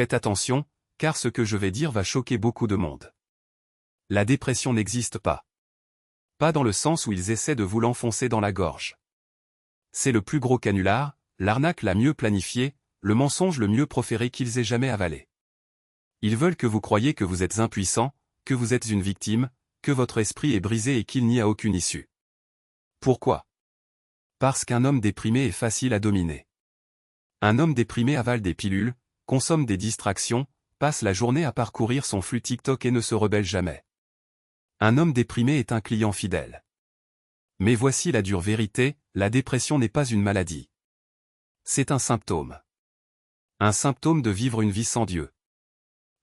Faites attention, car ce que je vais dire va choquer beaucoup de monde. La dépression n'existe pas. Pas dans le sens où ils essaient de vous l'enfoncer dans la gorge. C'est le plus gros canular, l'arnaque la mieux planifiée, le mensonge le mieux proféré qu'ils aient jamais avalé. Ils veulent que vous croyiez que vous êtes impuissant, que vous êtes une victime, que votre esprit est brisé et qu'il n'y a aucune issue. Pourquoi? Parce qu'un homme déprimé est facile à dominer. Un homme déprimé avale des pilules, consomme des distractions, passe la journée à parcourir son flux TikTok et ne se rebelle jamais. Un homme déprimé est un client fidèle. Mais voici la dure vérité, la dépression n'est pas une maladie. C'est un symptôme. Un symptôme de vivre une vie sans Dieu.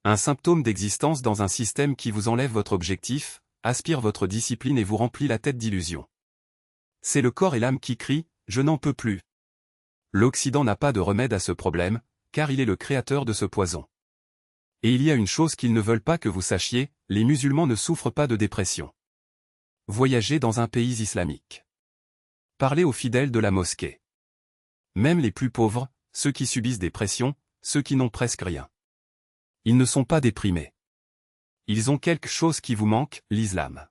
Un symptôme d'existence dans un système qui vous enlève votre objectif, aspire votre discipline et vous remplit la tête d'illusions. C'est le corps et l'âme qui crient « Je n'en peux plus ». L'Occident n'a pas de remède à ce problème, car il est le créateur de ce poison. Et il y a une chose qu'ils ne veulent pas que vous sachiez, les musulmans ne souffrent pas de dépression. Voyagez dans un pays islamique. Parlez aux fidèles de la mosquée. Même les plus pauvres, ceux qui subissent des pressions, ceux qui n'ont presque rien. Ils ne sont pas déprimés. Ils ont quelque chose qui vous manque, l'islam.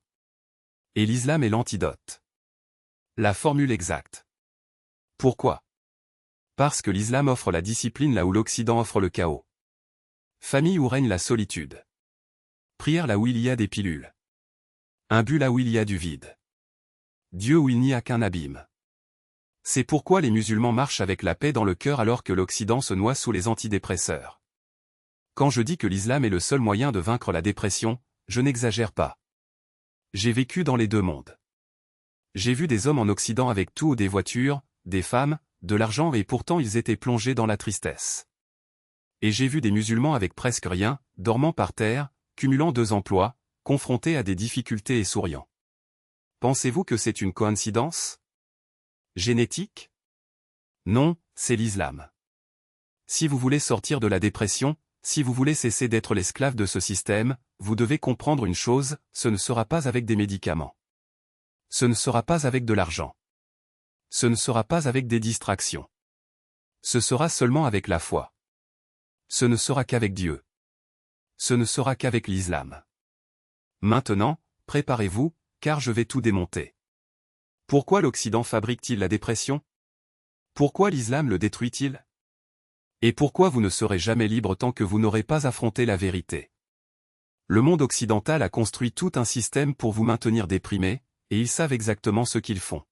Et l'islam est l'antidote. La formule exacte. Pourquoi? Parce que l'islam offre la discipline là où l'Occident offre le chaos. Famille où règne la solitude. Prière là où il y a des pilules. Un but là où il y a du vide. Dieu où il n'y a qu'un abîme. C'est pourquoi les musulmans marchent avec la paix dans le cœur alors que l'Occident se noie sous les antidépresseurs. Quand je dis que l'islam est le seul moyen de vaincre la dépression, je n'exagère pas. J'ai vécu dans les deux mondes. J'ai vu des hommes en Occident avec tout ou des voitures, des femmes, de l'argent et pourtant ils étaient plongés dans la tristesse. Et j'ai vu des musulmans avec presque rien, dormant par terre, cumulant 2 emplois, confrontés à des difficultés et souriant. Pensez-vous que c'est une coïncidence? Génétique? Non, c'est l'islam. Si vous voulez sortir de la dépression, si vous voulez cesser d'être l'esclave de ce système, vous devez comprendre une chose, ce ne sera pas avec des médicaments. Ce ne sera pas avec de l'argent. Ce ne sera pas avec des distractions. Ce sera seulement avec la foi. Ce ne sera qu'avec Dieu. Ce ne sera qu'avec l'islam. Maintenant, préparez-vous, car je vais tout démonter. Pourquoi l'Occident fabrique-t-il la dépression? Pourquoi l'islam le détruit-il? Et pourquoi vous ne serez jamais libre tant que vous n'aurez pas affronté la vérité? Le monde occidental a construit tout un système pour vous maintenir déprimé, et ils savent exactement ce qu'ils font.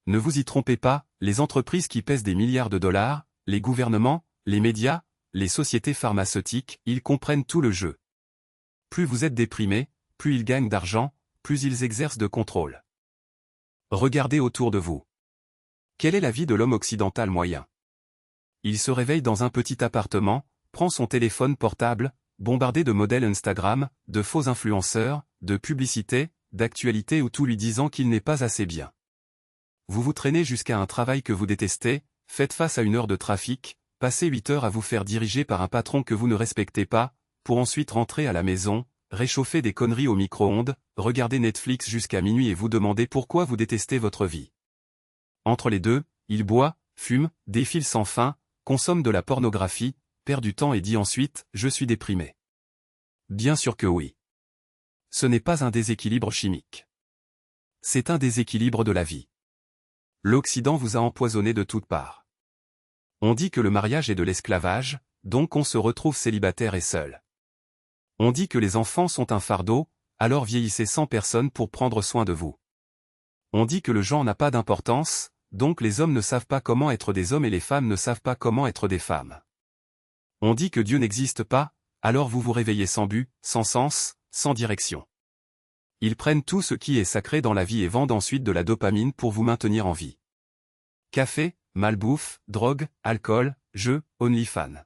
Ne vous y trompez pas, les entreprises qui pèsent des milliards de dollars, les gouvernements, les médias, les sociétés pharmaceutiques, ils comprennent tout le jeu. Plus vous êtes déprimé, plus ils gagnent d'argent, plus ils exercent de contrôle. Regardez autour de vous. Quelle est la vie de l'homme occidental moyen? Il se réveille dans un petit appartement, prend son téléphone portable, bombardé de modèles Instagram, de faux influenceurs, de publicités, d'actualités ou tout lui disant qu'il n'est pas assez bien. Vous vous traînez jusqu'à un travail que vous détestez, faites face à 1 heure de trafic, passez 8 heures à vous faire diriger par un patron que vous ne respectez pas, pour ensuite rentrer à la maison, réchauffer des conneries au micro-ondes, regarder Netflix jusqu'à minuit et vous demander pourquoi vous détestez votre vie. Entre les deux, il boit, fume, défile sans fin, consomme de la pornographie, perd du temps et dit ensuite « Je suis déprimé ». Bien sûr que oui. Ce n'est pas un déséquilibre chimique. C'est un déséquilibre de la vie. L'Occident vous a empoisonné de toutes parts. On dit que le mariage est de l'esclavage, donc on se retrouve célibataire et seul. On dit que les enfants sont un fardeau, alors vieillissez sans personne pour prendre soin de vous. On dit que le genre n'a pas d'importance, donc les hommes ne savent pas comment être des hommes et les femmes ne savent pas comment être des femmes. On dit que Dieu n'existe pas, alors vous vous réveillez sans but, sans sens, sans direction. Ils prennent tout ce qui est sacré dans la vie et vendent ensuite de la dopamine pour vous maintenir en vie. Café, malbouffe, drogue, alcool, jeux, OnlyFans.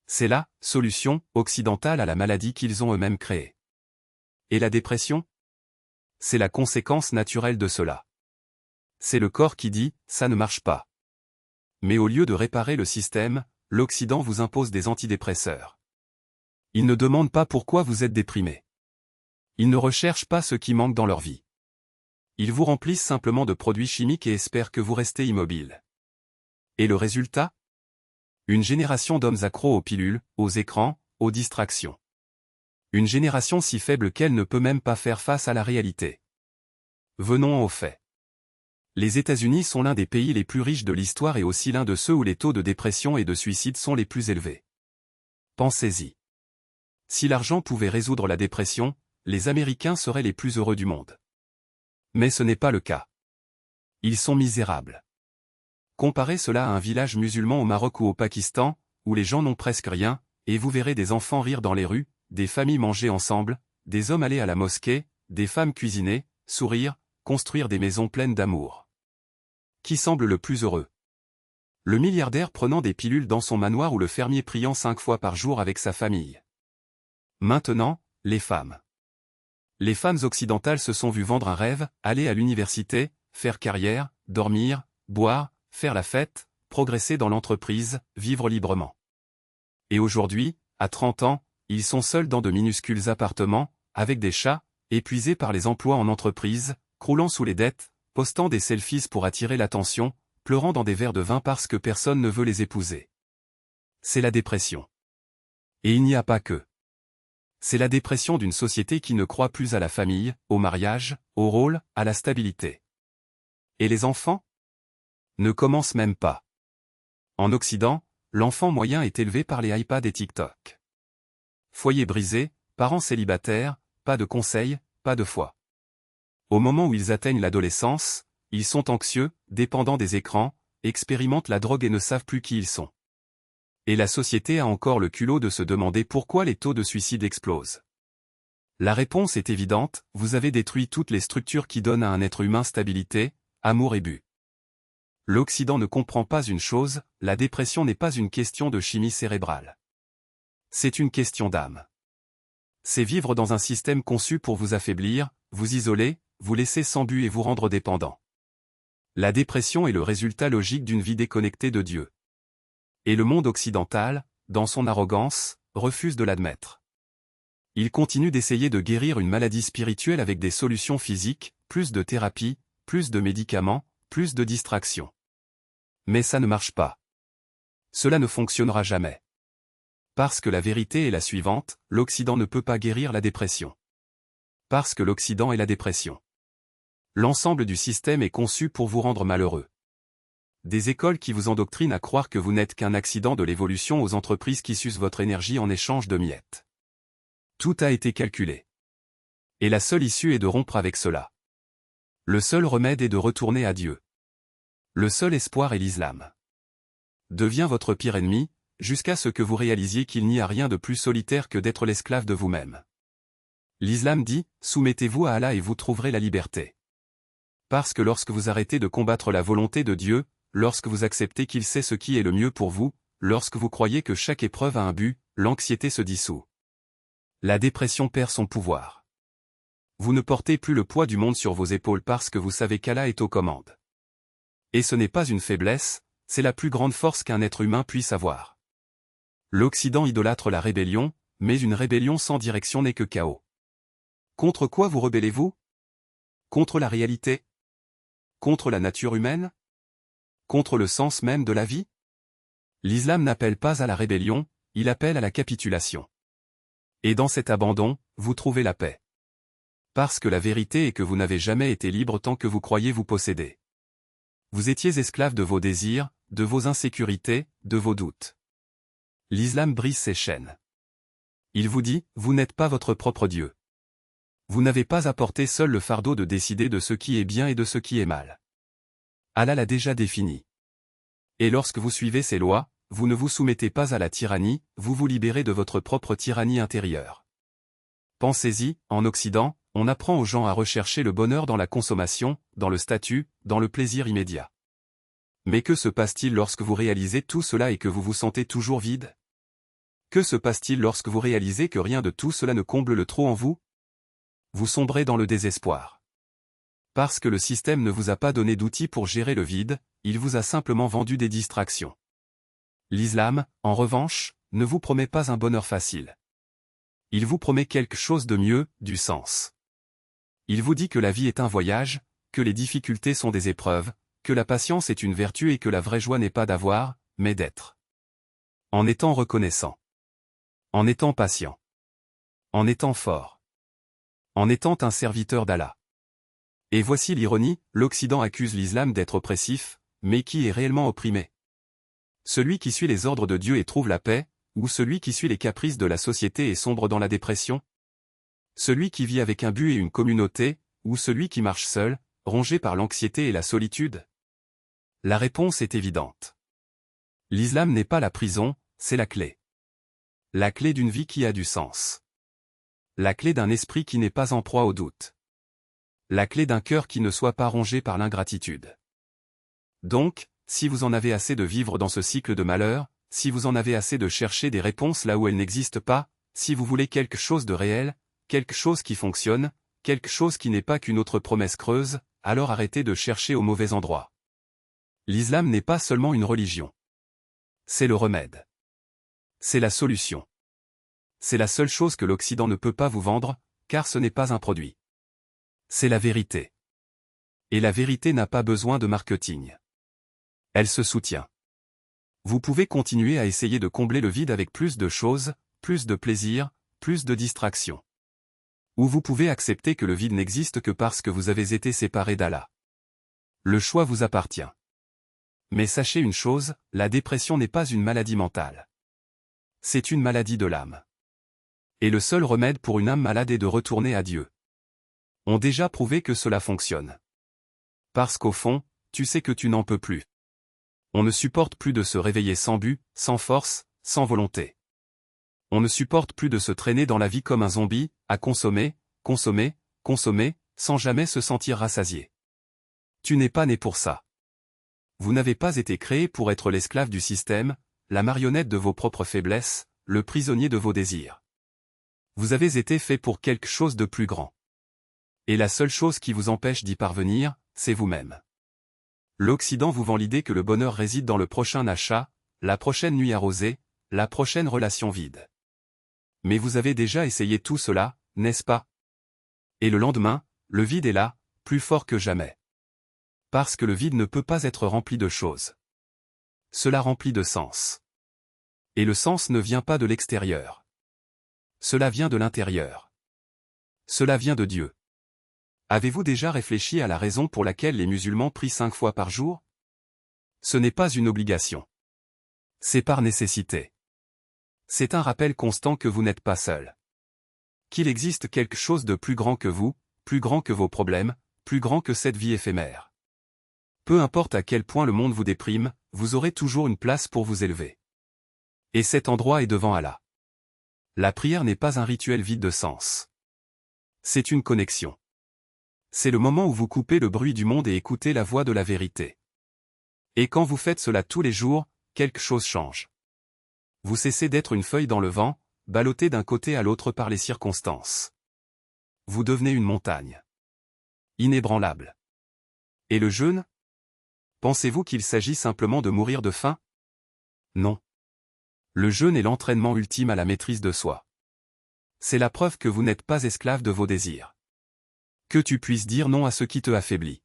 C'est la solution occidentale à la maladie qu'ils ont eux-mêmes créée. Et la dépression? C'est la conséquence naturelle de cela. C'est le corps qui dit « ça ne marche pas ». Mais au lieu de réparer le système, l'Occident vous impose des antidépresseurs. Ils ne demandent pas pourquoi vous êtes déprimé. Ils ne recherchent pas ce qui manque dans leur vie. Ils vous remplissent simplement de produits chimiques et espèrent que vous restez immobile. Et le résultat? Une génération d'hommes accros aux pilules, aux écrans, aux distractions. Une génération si faible qu'elle ne peut même pas faire face à la réalité. Venons aux faits. Les États-Unis sont l'un des pays les plus riches de l'histoire et aussi l'un de ceux où les taux de dépression et de suicide sont les plus élevés. Pensez-y. Si l'argent pouvait résoudre la dépression, les Américains seraient les plus heureux du monde. Mais ce n'est pas le cas. Ils sont misérables. Comparez cela à un village musulman au Maroc ou au Pakistan, où les gens n'ont presque rien, et vous verrez des enfants rire dans les rues, des familles manger ensemble, des hommes aller à la mosquée, des femmes cuisiner, sourire, construire des maisons pleines d'amour. Qui semble le plus heureux? Le milliardaire prenant des pilules dans son manoir ou le fermier priant 5 fois par jour avec sa famille? Maintenant, les femmes. Les femmes occidentales se sont vues vendre un rêve, aller à l'université, faire carrière, dormir, boire, faire la fête, progresser dans l'entreprise, vivre librement. Et aujourd'hui, à 30 ans, ils sont seuls dans de minuscules appartements, avec des chats, épuisés par les emplois en entreprise, croulant sous les dettes, postant des selfies pour attirer l'attention, pleurant dans des verres de vin parce que personne ne veut les épouser. C'est la dépression. Et il n'y a pas que. C'est la dépression d'une société qui ne croit plus à la famille, au mariage, au rôle, à la stabilité. Et les enfants? Ne commencent même pas. En Occident, l'enfant moyen est élevé par les iPads et TikTok. Foyer brisé, parents célibataires, pas de conseils, pas de foi. Au moment où ils atteignent l'adolescence, ils sont anxieux, dépendants des écrans, expérimentent la drogue et ne savent plus qui ils sont. Et la société a encore le culot de se demander pourquoi les taux de suicide explosent. La réponse est évidente, vous avez détruit toutes les structures qui donnent à un être humain stabilité, amour et but. L'Occident ne comprend pas une chose, la dépression n'est pas une question de chimie cérébrale. C'est une question d'âme. C'est vivre dans un système conçu pour vous affaiblir, vous isoler, vous laisser sans but et vous rendre dépendant. La dépression est le résultat logique d'une vie déconnectée de Dieu. Et le monde occidental, dans son arrogance, refuse de l'admettre. Il continue d'essayer de guérir une maladie spirituelle avec des solutions physiques, plus de thérapie, plus de médicaments, plus de distractions. Mais ça ne marche pas. Cela ne fonctionnera jamais. Parce que la vérité est la suivante, l'Occident ne peut pas guérir la dépression. Parce que l'Occident est la dépression. L'ensemble du système est conçu pour vous rendre malheureux. Des écoles qui vous endoctrinent à croire que vous n'êtes qu'un accident de l'évolution aux entreprises qui sucent votre énergie en échange de miettes. Tout a été calculé. Et la seule issue est de rompre avec cela. Le seul remède est de retourner à Dieu. Le seul espoir est l'islam. Devient votre pire ennemi, jusqu'à ce que vous réalisiez qu'il n'y a rien de plus solitaire que d'être l'esclave de vous-même. L'islam dit, soumettez-vous à Allah et vous trouverez la liberté. Parce que lorsque vous arrêtez de combattre la volonté de Dieu, lorsque vous acceptez qu'il sait ce qui est le mieux pour vous, lorsque vous croyez que chaque épreuve a un but, l'anxiété se dissout. La dépression perd son pouvoir. Vous ne portez plus le poids du monde sur vos épaules parce que vous savez qu'Allah est aux commandes. Et ce n'est pas une faiblesse, c'est la plus grande force qu'un être humain puisse avoir. L'Occident idolâtre la rébellion, mais une rébellion sans direction n'est que chaos. Contre quoi vous rebellez-vous? Contre la réalité? Contre la nature humaine? Contre le sens même de la vie? L'islam n'appelle pas à la rébellion, il appelle à la capitulation. Et dans cet abandon, vous trouvez la paix. Parce que la vérité est que vous n'avez jamais été libre tant que vous croyez vous posséder. Vous étiez esclave de vos désirs, de vos insécurités, de vos doutes. L'islam brise ces chaînes. Il vous dit, vous n'êtes pas votre propre Dieu. Vous n'avez pas à porter seul le fardeau de décider de ce qui est bien et de ce qui est mal. Allah l'a déjà défini. Et lorsque vous suivez ces lois, vous ne vous soumettez pas à la tyrannie, vous vous libérez de votre propre tyrannie intérieure. Pensez-y, en Occident, on apprend aux gens à rechercher le bonheur dans la consommation, dans le statut, dans le plaisir immédiat. Mais que se passe-t-il lorsque vous réalisez tout cela et que vous vous sentez toujours vide? Que se passe-t-il lorsque vous réalisez que rien de tout cela ne comble le trou en vous? Vous sombrez dans le désespoir. Parce que le système ne vous a pas donné d'outils pour gérer le vide, il vous a simplement vendu des distractions. L'islam, en revanche, ne vous promet pas un bonheur facile. Il vous promet quelque chose de mieux, du sens. Il vous dit que la vie est un voyage, que les difficultés sont des épreuves, que la patience est une vertu et que la vraie joie n'est pas d'avoir, mais d'être. En étant reconnaissant. En étant patient. En étant fort. En étant un serviteur d'Allah. Et voici l'ironie, l'Occident accuse l'islam d'être oppressif, mais qui est réellement opprimé? Celui qui suit les ordres de Dieu et trouve la paix, ou celui qui suit les caprices de la société et sombre dans la dépression? Celui qui vit avec un but et une communauté, ou celui qui marche seul, rongé par l'anxiété et la solitude? La réponse est évidente. L'islam n'est pas la prison, c'est la clé. La clé d'une vie qui a du sens. La clé d'un esprit qui n'est pas en proie au doute. La clé d'un cœur qui ne soit pas rongé par l'ingratitude. Donc, si vous en avez assez de vivre dans ce cycle de malheur, si vous en avez assez de chercher des réponses là où elles n'existent pas, si vous voulez quelque chose de réel, quelque chose qui fonctionne, quelque chose qui n'est pas qu'une autre promesse creuse, alors arrêtez de chercher au mauvais endroit. L'islam n'est pas seulement une religion. C'est le remède. C'est la solution. C'est la seule chose que l'Occident ne peut pas vous vendre, car ce n'est pas un produit. C'est la vérité. Et la vérité n'a pas besoin de marketing. Elle se soutient. Vous pouvez continuer à essayer de combler le vide avec plus de choses, plus de plaisir, plus de distractions. Ou vous pouvez accepter que le vide n'existe que parce que vous avez été séparé d'Allah. Le choix vous appartient. Mais sachez une chose, la dépression n'est pas une maladie mentale. C'est une maladie de l'âme. Et le seul remède pour une âme malade est de retourner à Dieu. Ont déjà prouvé que cela fonctionne. Parce qu'au fond, tu sais que tu n'en peux plus. On ne supporte plus de se réveiller sans but, sans force, sans volonté. On ne supporte plus de se traîner dans la vie comme un zombie, à consommer, consommer, consommer, sans jamais se sentir rassasié. Tu n'es pas né pour ça. Vous n'avez pas été créé pour être l'esclave du système, la marionnette de vos propres faiblesses, le prisonnier de vos désirs. Vous avez été fait pour quelque chose de plus grand. Et la seule chose qui vous empêche d'y parvenir, c'est vous-même. L'Occident vous vend l'idée que le bonheur réside dans le prochain achat, la prochaine nuit arrosée, la prochaine relation vide. Mais vous avez déjà essayé tout cela, n'est-ce pas? Et le lendemain, le vide est là, plus fort que jamais. Parce que le vide ne peut pas être rempli de choses. Cela remplit de sens. Et le sens ne vient pas de l'extérieur. Cela vient de l'intérieur. Cela vient de Dieu. Avez-vous déjà réfléchi à la raison pour laquelle les musulmans prient 5 fois par jour? Ce n'est pas une obligation. C'est par nécessité. C'est un rappel constant que vous n'êtes pas seul. Qu'il existe quelque chose de plus grand que vous, plus grand que vos problèmes, plus grand que cette vie éphémère. Peu importe à quel point le monde vous déprime, vous aurez toujours une place pour vous élever. Et cet endroit est devant Allah. La prière n'est pas un rituel vide de sens. C'est une connexion. C'est le moment où vous coupez le bruit du monde et écoutez la voix de la vérité. Et quand vous faites cela tous les jours, quelque chose change. Vous cessez d'être une feuille dans le vent, ballottée d'un côté à l'autre par les circonstances. Vous devenez une montagne. Inébranlable. Et le jeûne? Pensez-vous qu'il s'agit simplement de mourir de faim? Non. Le jeûne est l'entraînement ultime à la maîtrise de soi. C'est la preuve que vous n'êtes pas esclave de vos désirs. Que tu puisses dire non à ce qui te affaiblit.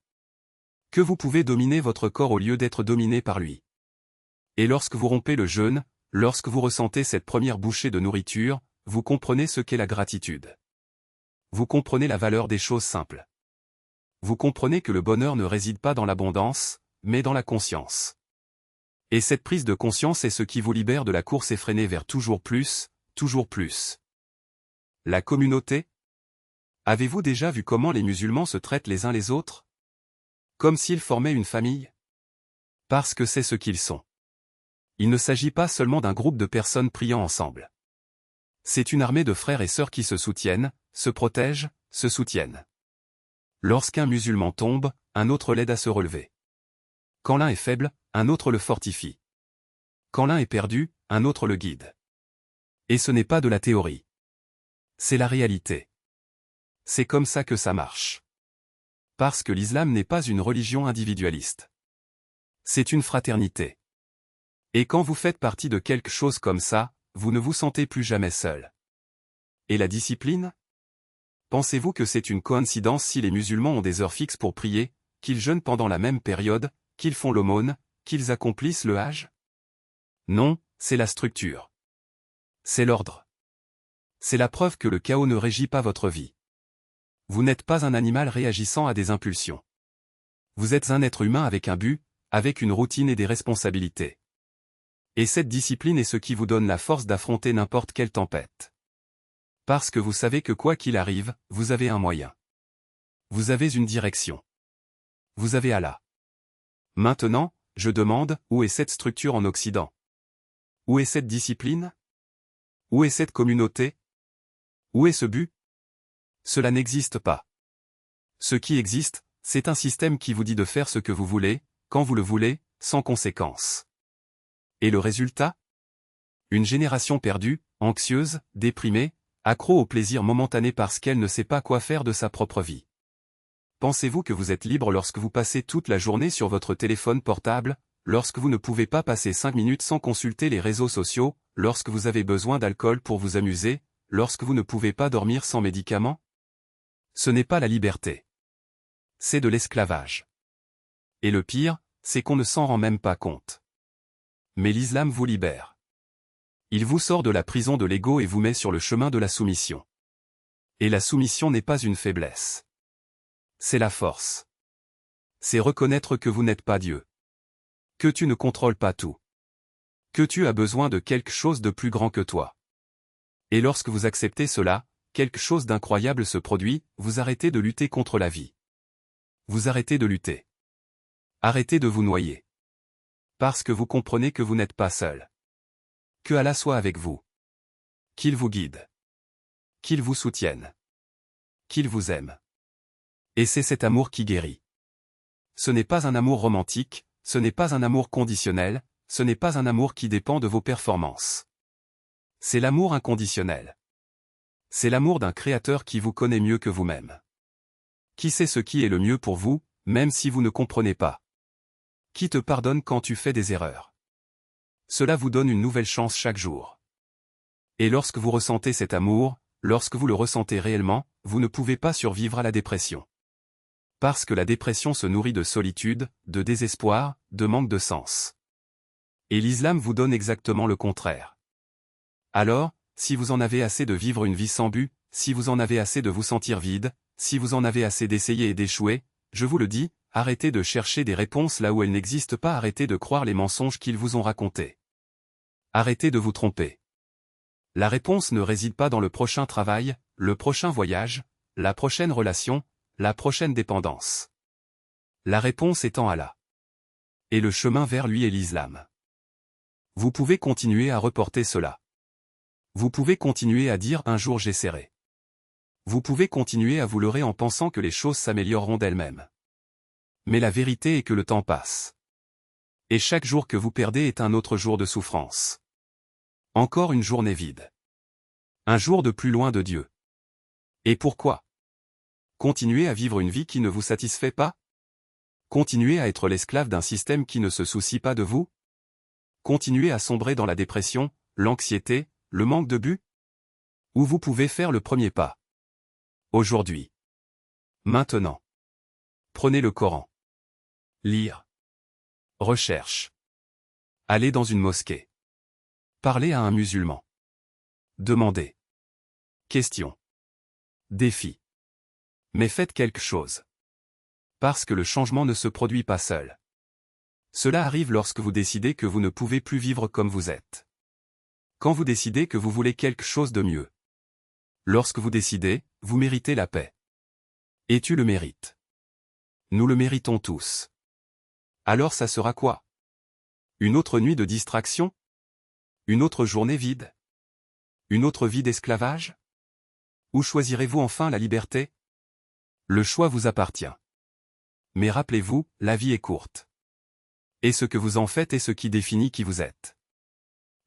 Que vous pouvez dominer votre corps au lieu d'être dominé par lui. Et lorsque vous rompez le jeûne, lorsque vous ressentez cette première bouchée de nourriture, vous comprenez ce qu'est la gratitude. Vous comprenez la valeur des choses simples. Vous comprenez que le bonheur ne réside pas dans l'abondance, mais dans la conscience. Et cette prise de conscience est ce qui vous libère de la course effrénée vers toujours plus, toujours plus. La communauté? Avez-vous déjà vu comment les musulmans se traitent les uns les autres? Comme s'ils formaient une famille? Parce que c'est ce qu'ils sont. Il ne s'agit pas seulement d'un groupe de personnes priant ensemble. C'est une armée de frères et sœurs qui se soutiennent, se protègent, se soutiennent. Lorsqu'un musulman tombe, un autre l'aide à se relever. Quand l'un est faible, un autre le fortifie. Quand l'un est perdu, un autre le guide. Et ce n'est pas de la théorie. C'est la réalité. C'est comme ça que ça marche. Parce que l'islam n'est pas une religion individualiste. C'est une fraternité. Et quand vous faites partie de quelque chose comme ça, vous ne vous sentez plus jamais seul. Et la discipline? Pensez-vous que c'est une coïncidence si les musulmans ont des heures fixes pour prier, qu'ils jeûnent pendant la même période, qu'ils font l'aumône, qu'ils accomplissent le hajj? Non, c'est la structure. C'est l'ordre. C'est la preuve que le chaos ne régit pas votre vie. Vous n'êtes pas un animal réagissant à des impulsions. Vous êtes un être humain avec un but, avec une routine et des responsabilités. Et cette discipline est ce qui vous donne la force d'affronter n'importe quelle tempête. Parce que vous savez que quoi qu'il arrive, vous avez un moyen. Vous avez une direction. Vous avez Allah. Maintenant, je demande, où est cette structure en Occident? Où est cette discipline? Où est cette communauté? Où est ce but? Cela n'existe pas. Ce qui existe, c'est un système qui vous dit de faire ce que vous voulez, quand vous le voulez, sans conséquence. Et le résultat? Une génération perdue, anxieuse, déprimée, accro au plaisir momentané parce qu'elle ne sait pas quoi faire de sa propre vie. Pensez-vous que vous êtes libre lorsque vous passez toute la journée sur votre téléphone portable, lorsque vous ne pouvez pas passer 5 minutes sans consulter les réseaux sociaux, lorsque vous avez besoin d'alcool pour vous amuser, lorsque vous ne pouvez pas dormir sans médicaments? Ce n'est pas la liberté. C'est de l'esclavage. Et le pire, c'est qu'on ne s'en rend même pas compte. Mais l'islam vous libère. Il vous sort de la prison de l'ego et vous met sur le chemin de la soumission. Et la soumission n'est pas une faiblesse. C'est la force. C'est reconnaître que vous n'êtes pas Dieu. Que tu ne contrôles pas tout. Que tu as besoin de quelque chose de plus grand que toi. Et lorsque vous acceptez cela, quelque chose d'incroyable se produit, vous arrêtez de lutter contre la vie. Vous arrêtez de lutter. Arrêtez de vous noyer. Parce que vous comprenez que vous n'êtes pas seul. Que Allah soit avec vous. Qu'il vous guide. Qu'il vous soutienne. Qu'il vous aime. Et c'est cet amour qui guérit. Ce n'est pas un amour romantique, ce n'est pas un amour conditionnel, ce n'est pas un amour qui dépend de vos performances. C'est l'amour inconditionnel. C'est l'amour d'un créateur qui vous connaît mieux que vous-même. Qui sait ce qui est le mieux pour vous, même si vous ne comprenez pas. Qui te pardonne quand tu fais des erreurs. Cela vous donne une nouvelle chance chaque jour. Et lorsque vous ressentez cet amour, lorsque vous le ressentez réellement, vous ne pouvez pas survivre à la dépression. Parce que la dépression se nourrit de solitude, de désespoir, de manque de sens. Et l'islam vous donne exactement le contraire. Alors, si vous en avez assez de vivre une vie sans but, si vous en avez assez de vous sentir vide, si vous en avez assez d'essayer et d'échouer, je vous le dis, arrêtez de chercher des réponses là où elles n'existent pas, arrêtez de croire les mensonges qu'ils vous ont racontés. Arrêtez de vous tromper. La réponse ne réside pas dans le prochain travail, le prochain voyage, la prochaine relation, la prochaine dépendance. La réponse est en Allah. Et le chemin vers lui est l'islam. Vous pouvez continuer à reporter cela. Vous pouvez continuer à dire un jour j'essaierai. Vous pouvez continuer à vous leurrer en pensant que les choses s'amélioreront d'elles-mêmes. Mais la vérité est que le temps passe. Et chaque jour que vous perdez est un autre jour de souffrance. Encore une journée vide. Un jour de plus loin de Dieu. Et pourquoi? Continuez à vivre une vie qui ne vous satisfait pas? Continuez à être l'esclave d'un système qui ne se soucie pas de vous? Continuez à sombrer dans la dépression, l'anxiété, le manque de but? Ou vous pouvez faire le premier pas? Aujourd'hui. Maintenant. Prenez le Coran. Lire. Recherche. Allez dans une mosquée. Parlez à un musulman. Demandez. Question. Défi. Mais faites quelque chose. Parce que le changement ne se produit pas seul. Cela arrive lorsque vous décidez que vous ne pouvez plus vivre comme vous êtes. Quand vous décidez que vous voulez quelque chose de mieux. Lorsque vous décidez, vous méritez la paix. Et tu le mérites. Nous le méritons tous. Alors ça sera quoi? Une autre nuit de distraction? Une autre journée vide? Une autre vie d'esclavage? Ou choisirez-vous enfin la liberté? Le choix vous appartient. Mais rappelez-vous, la vie est courte. Et ce que vous en faites est ce qui définit qui vous êtes.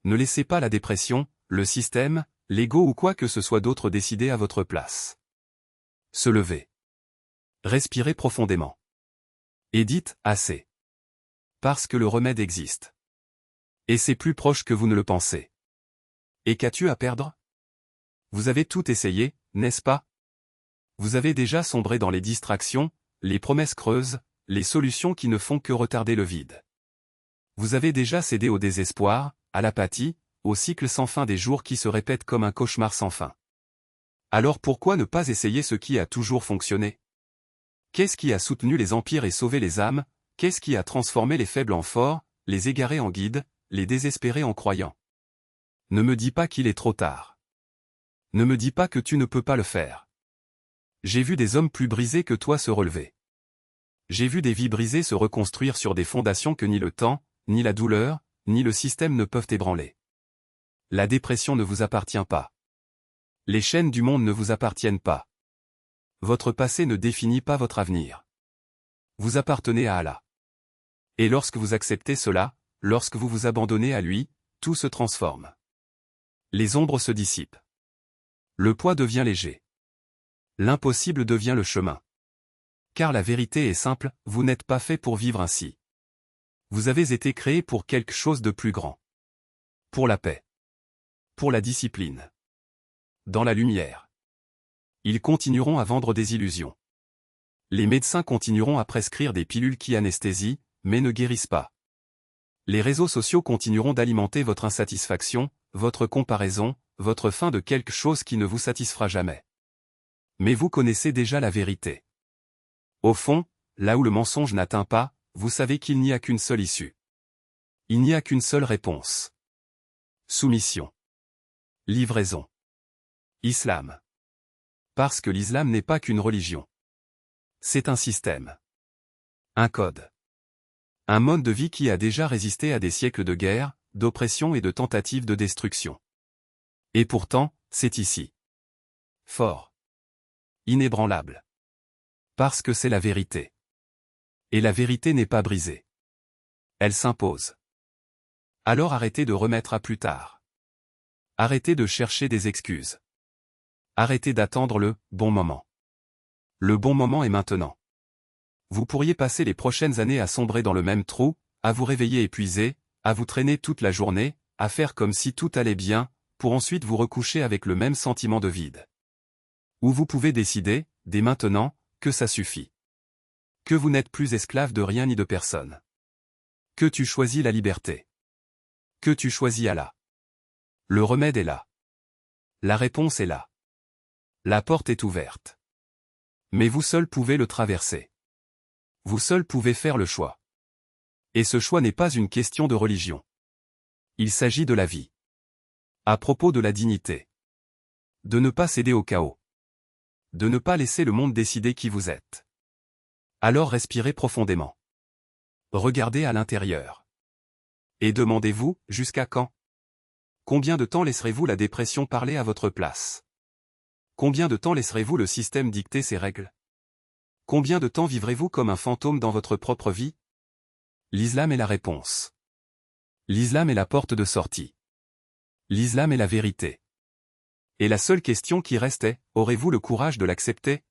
Ne laissez pas la dépression, le système, l'ego ou quoi que ce soit d'autre décider à votre place. Se lever. Respirez profondément. Et dites, assez. Parce que le remède existe. Et c'est plus proche que vous ne le pensez. Et qu'as-tu à perdre? Vous avez tout essayé, n'est-ce pas? Vous avez déjà sombré dans les distractions, les promesses creuses, les solutions qui ne font que retarder le vide. Vous avez déjà cédé au désespoir, à l'apathie, au cycle sans fin des jours qui se répètent comme un cauchemar sans fin. Alors pourquoi ne pas essayer ce qui a toujours fonctionné? Qu'est-ce qui a soutenu les empires et sauvé les âmes? Qu'est-ce qui a transformé les faibles en forts, les égarés en guides, les désespérés en croyants? Ne me dis pas qu'il est trop tard. Ne me dis pas que tu ne peux pas le faire. J'ai vu des hommes plus brisés que toi se relever. J'ai vu des vies brisées se reconstruire sur des fondations que ni le temps, ni la douleur, ni le système ne peuvent ébranler. La dépression ne vous appartient pas. Les chaînes du monde ne vous appartiennent pas. Votre passé ne définit pas votre avenir. Vous appartenez à Allah. Et lorsque vous acceptez cela, lorsque vous vous abandonnez à lui, tout se transforme. Les ombres se dissipent. Le poids devient léger. L'impossible devient le chemin. Car la vérité est simple, vous n'êtes pas fait pour vivre ainsi. Vous avez été créé pour quelque chose de plus grand. Pour la paix. Pour la discipline. Dans la lumière. Ils continueront à vendre des illusions. Les médecins continueront à prescrire des pilules qui anesthésient, mais ne guérissent pas. Les réseaux sociaux continueront d'alimenter votre insatisfaction, votre comparaison, votre faim de quelque chose qui ne vous satisfera jamais. Mais vous connaissez déjà la vérité. Au fond, là où le mensonge n'atteint pas, vous savez qu'il n'y a qu'une seule issue. Il n'y a qu'une seule réponse. Soumission. Livraison. Islam. Parce que l'islam n'est pas qu'une religion. C'est un système. Un code. Un mode de vie qui a déjà résisté à des siècles de guerre, d'oppression et de tentatives de destruction. Et pourtant, c'est ici. Fort. Inébranlable. Parce que c'est la vérité. Et la vérité n'est pas brisée. Elle s'impose. Alors arrêtez de remettre à plus tard. Arrêtez de chercher des excuses. Arrêtez d'attendre le bon moment. Le bon moment est maintenant. Vous pourriez passer les prochaines années à sombrer dans le même trou, à vous réveiller épuisé, à vous traîner toute la journée, à faire comme si tout allait bien, pour ensuite vous recoucher avec le même sentiment de vide. Ou vous pouvez décider, dès maintenant, que ça suffit. Que vous n'êtes plus esclave de rien ni de personne. Que tu choisis la liberté. Que tu choisis Allah. Le remède est là. La réponse est là. La porte est ouverte. Mais vous seul pouvez le traverser. Vous seul pouvez faire le choix. Et ce choix n'est pas une question de religion. Il s'agit de la vie. À propos de la dignité. De ne pas céder au chaos. De ne pas laisser le monde décider qui vous êtes. Alors respirez profondément. Regardez à l'intérieur. Et demandez-vous, jusqu'à quand? Combien de temps laisserez-vous la dépression parler à votre place? Combien de temps laisserez-vous le système dicter ses règles? Combien de temps vivrez-vous comme un fantôme dans votre propre vie? L'islam est la réponse. L'islam est la porte de sortie. L'islam est la vérité. Et la seule question qui reste est, aurez-vous le courage de l'accepter?